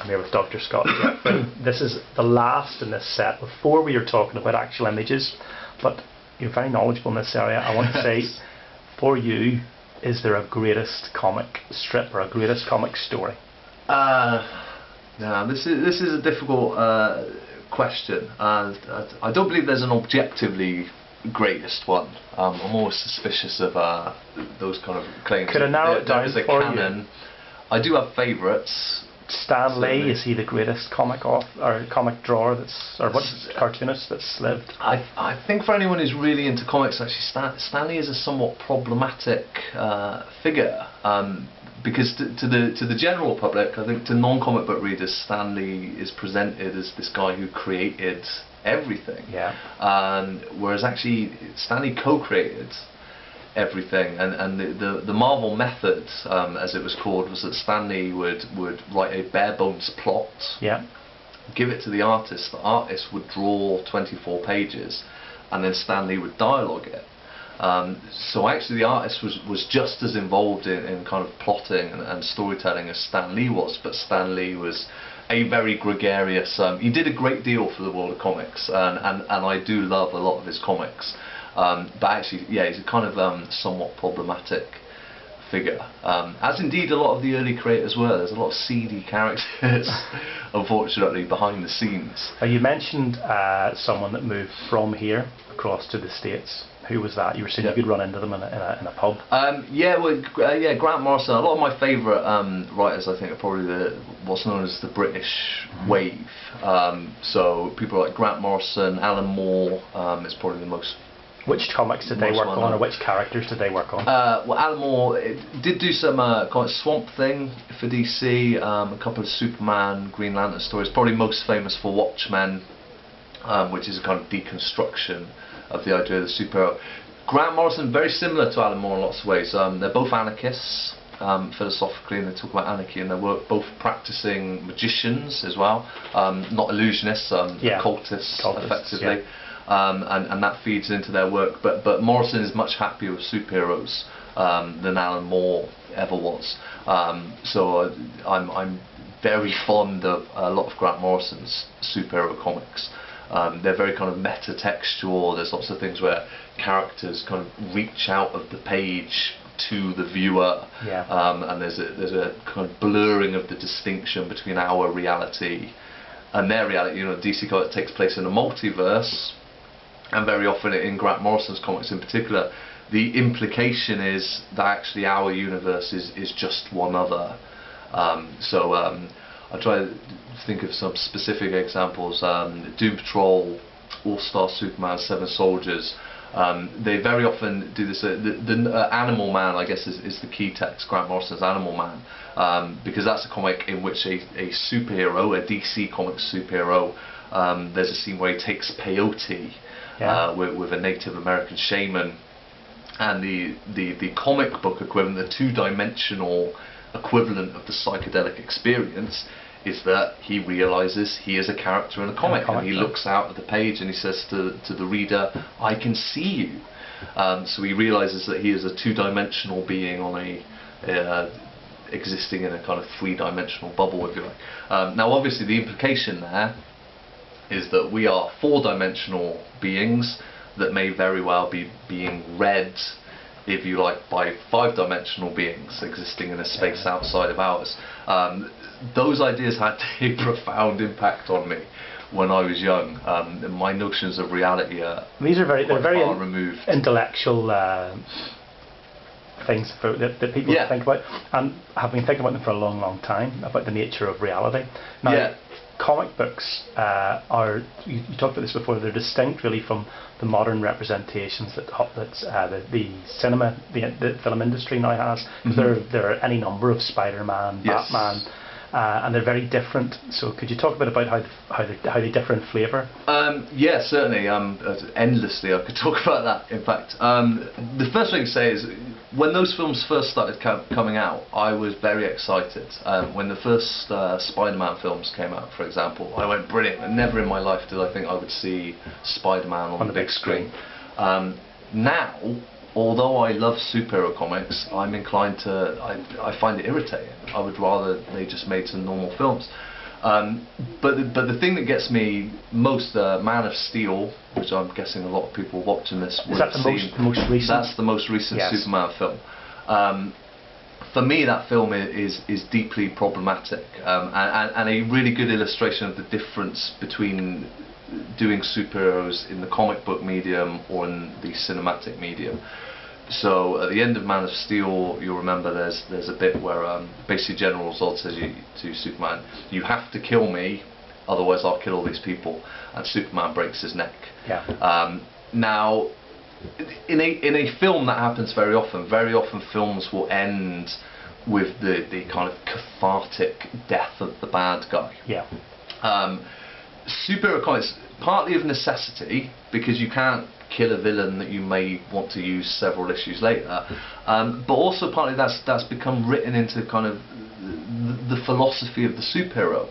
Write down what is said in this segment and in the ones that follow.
I'm here with Dr. Scott Jeffrey. This is the last in this set. Before we were talking about actual images, but you're very knowledgeable in this area. I want to say, for you, is there a greatest comic strip or a greatest comic story? No, this is a difficult question. I don't believe there's an objectively greatest one. I'm always suspicious of those kind of claims. Could I narrow it down for canon. you? I do have favourites. Stan Lee, is he the greatest comic or comic drawer cartoonist that's lived? I think for anyone who's really into comics, actually Stan Lee is a somewhat problematic figure. Because to the general public, I think to non-comic book readers, Stan Lee is presented as this guy who created everything. Yeah. Whereas actually Stan Lee co-created everything, and the Marvel method, as it was called, was that Stan Lee would write a bare bones plot. Yeah. Give it to the artist would draw 24 pages, and then Stan Lee would dialogue it. So actually the artist was just as involved in kind of plotting and storytelling as Stan Lee was, but Stan Lee was a very gregarious, he did a great deal for the world of comics, and I do love a lot of his comics, but actually, yeah, he's a kind of somewhat problematic figure, as indeed a lot of the early creators were. There's a lot of seedy characters unfortunately behind the scenes. You mentioned someone that moved from here across to the States. Who was that? You were saying you could run into them in a pub. Yeah, Grant Morrison. A lot of my favourite writers, I think, are probably what's known as the British wave. So people like Grant Morrison, Alan Moore is probably the most. Which comics did they work on, or which characters did they work on? Well, Alan Moore did do some kind of Swamp Thing for DC, a couple of Superman, Green Lantern stories. Probably most famous for Watchmen, which is a kind of deconstruction of the idea of the superhero. Grant Morrison, very similar to Alan Moore in lots of ways. They're both anarchists, philosophically, and they talk about anarchy, and they're both practicing magicians as well, not illusionists, cultists, effectively. Yeah. And that feeds into their work. But Morrison is much happier with superheroes than Alan Moore ever was. So I'm very fond of a lot of Grant Morrison's superhero comics. They're very kind of meta-textual. There's lots of things where characters kind of reach out of the page to the viewer, and there's a kind of blurring of the distinction between our reality and their reality. You know, DC comics takes place in a multiverse, and very often in Grant Morrison's comics in particular, the implication is that actually our universe is just one other. I try to think of some specific examples. Doom Patrol, All-Star Superman, Seven Soldiers. They very often do this. The Animal Man, I guess, is the key text. Grant Morrison's Animal Man, because that's a comic in which a superhero, a DC Comics superhero, there's a scene where he takes peyote with a Native American shaman, and the comic book equivalent, the two-dimensional equivalent of the psychedelic experience, is that he realises he is a character in a comic, and he looks out at the page and he says to the reader, "I can see you." So he realises that he is a two-dimensional being on existing in a kind of three-dimensional bubble, if you like. Now, obviously, the implication there is that we are four-dimensional beings that may very well be being read, if you like, by five-dimensional beings existing in a space outside of ours. Those ideas had a profound impact on me when I was young. My notions of reality are these are very far removed. Intellectual things that people think about, and have been thinking about them for a long, long time, about the nature of reality. Now, comic books are, you talked about this before, they're distinct really from the modern representations that the cinema, the film industry now has. There are any number of Spider-Man, Batman, and they're very different. So could you talk a bit about how they differ in flavour? Yeah, certainly. Endlessly, I could talk about that. In fact, the first thing to say is, when those films first started coming out, I was very excited. When the first Spider-Man films came out, for example, I went, brilliant. And never in my life did I think I would see Spider-Man on the big screen. Now, although I love superhero comics, I'm inclined to, I find it irritating. I would rather they just made some normal films. But the thing that gets me most, Man of Steel, which I'm guessing a lot of people watching this will have seen. The most recent? That's the most recent Superman film. For me, that film is deeply problematic, and a really good illustration of the difference between doing superheroes in the comic book medium or in the cinematic medium. So at the end of Man of Steel, you'll remember there's a bit where basically General Zod says to Superman, "You have to kill me, otherwise I'll kill all these people," and Superman breaks his neck. Yeah. Now, in a film that happens very often. Very often films will end with the kind of cathartic death of the bad guy. Yeah. Superhero comics, partly of necessity, because you can't kill a villain that you may want to use several issues later, but also partly that's become written into kind of the philosophy of the superhero,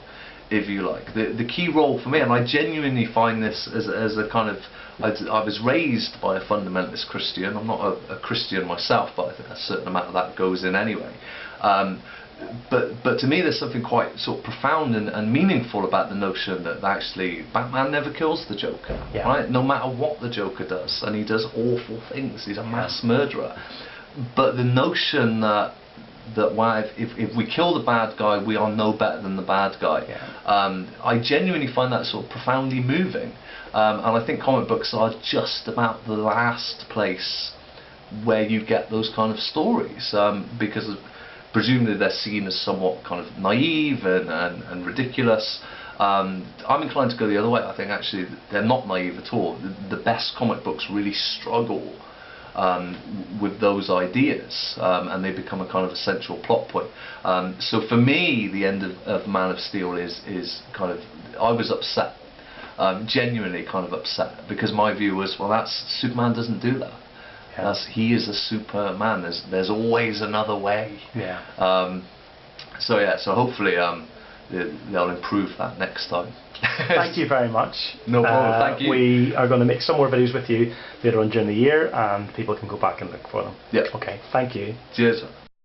if you like. The key role for me, and I genuinely find this as a kind of, I was raised by a fundamentalist Christian. I'm not a Christian myself, but I think a certain amount of that goes in anyway. But to me there's something quite sort of profound and meaningful about the notion that actually Batman never kills the Joker, right? No matter what the Joker does, and he does awful things, he's a mass murderer. But the notion that if we kill the bad guy, we are no better than the bad guy, I genuinely find that sort of profoundly moving, and I think comic books are just about the last place where you get those kind of stories, because presumably they're seen as somewhat kind of naive and ridiculous. I'm inclined to go the other way. I think actually they're not naive at all. The best comic books really struggle with those ideas, and they become a kind of essential plot point. So for me, the end of Man of Steel is kind of, I was upset, genuinely kind of upset, because my view was, well, Superman doesn't do that. He is a Superman. There's always another way. So hopefully they'll improve that next time. Thank you very much. No problem. Thank you. We are going to make some more videos with you later on during the year, and people can go back and look for them. Yeah. Okay. Thank you. Cheers.